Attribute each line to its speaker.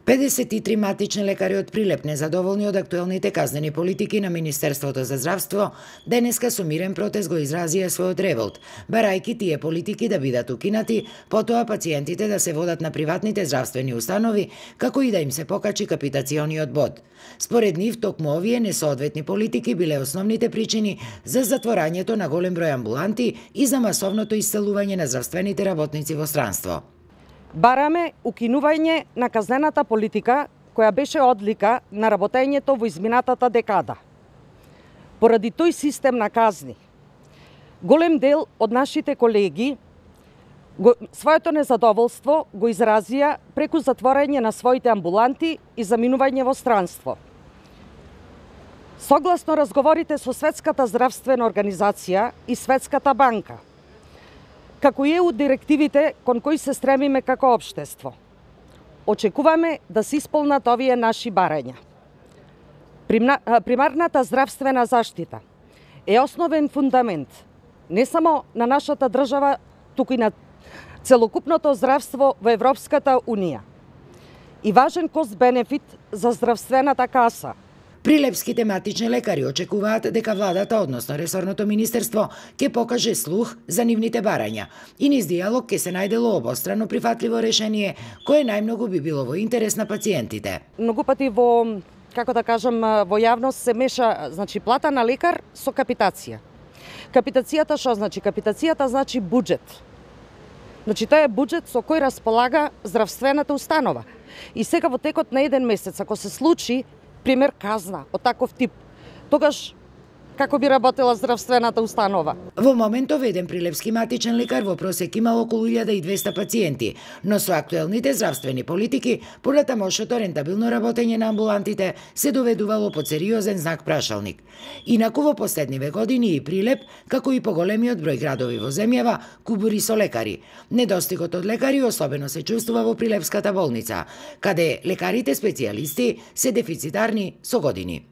Speaker 1: 53 матични лекари од Прилеп, незадоволни од актуелните казнени политики на Министерството за здравство, денеска со мирен протест го изразија својот револт, барајки тие политики да бидат укинати, потоа пациентите да се водат на приватните здравствени установи, како и да им се покачи капитациониот бод. Според нив, токму овие несоодветни политики биле основните причини за затворањето на голем број амбуланти и за масовното исцелување на здравствените работници во странство.
Speaker 2: Бараме укинување на казнената политика која беше одлика на работењето во изминатата декада. Поради тој систем на казни, голем дел од нашите колеги своето незадоволство го изразија преку затворање на своите амбуланти и заминување во странство. Согласно разговорите со Светската здравствена организација и Светската банка, како и ЕУ директивите кон кои се стремиме како општество, очекуваме да се исполнат овие наши барања. Примарната здравствена заштита е основен фундамент не само на нашата држава, туку и на целокупното здравство во Европската Унија и важен кост-бенефит за здравствената каса.
Speaker 1: Прилепските матични лекари очекуваат дека владата, односно ресорното министерство, ќе покаже слух за нивните барања и низ диалог ќе се најдело обострано прифатливо решение кое најмногу би било во интерес на пациентите.
Speaker 2: Многу пати во, како да кажам, во јавност се меша, значи, плата на лекар со капитација. Капитацијата што значи? Капитацијата значи буџет. Значи, тоа е буџет со кој располага здравствената установа. И сега во текот на еден месец, ако се случи пример казна од таков тип, тогаш како би работела здравствената установа?
Speaker 1: Во моментов еден прилепски матичен лекар во просек имал околу 1200 пациенти, но со актуелните здравствени политики, поради тамошното рентабилно работење на амбулантите, се доведувало под сериозен знак прашалник. Инаку во последниве години и Прилеп, како и поголемиот број градови во земјава, кубури со лекари. Недостигот од лекари особено се чувствува во Прилепската болница, каде лекарите специјалисти се дефицитарни со години.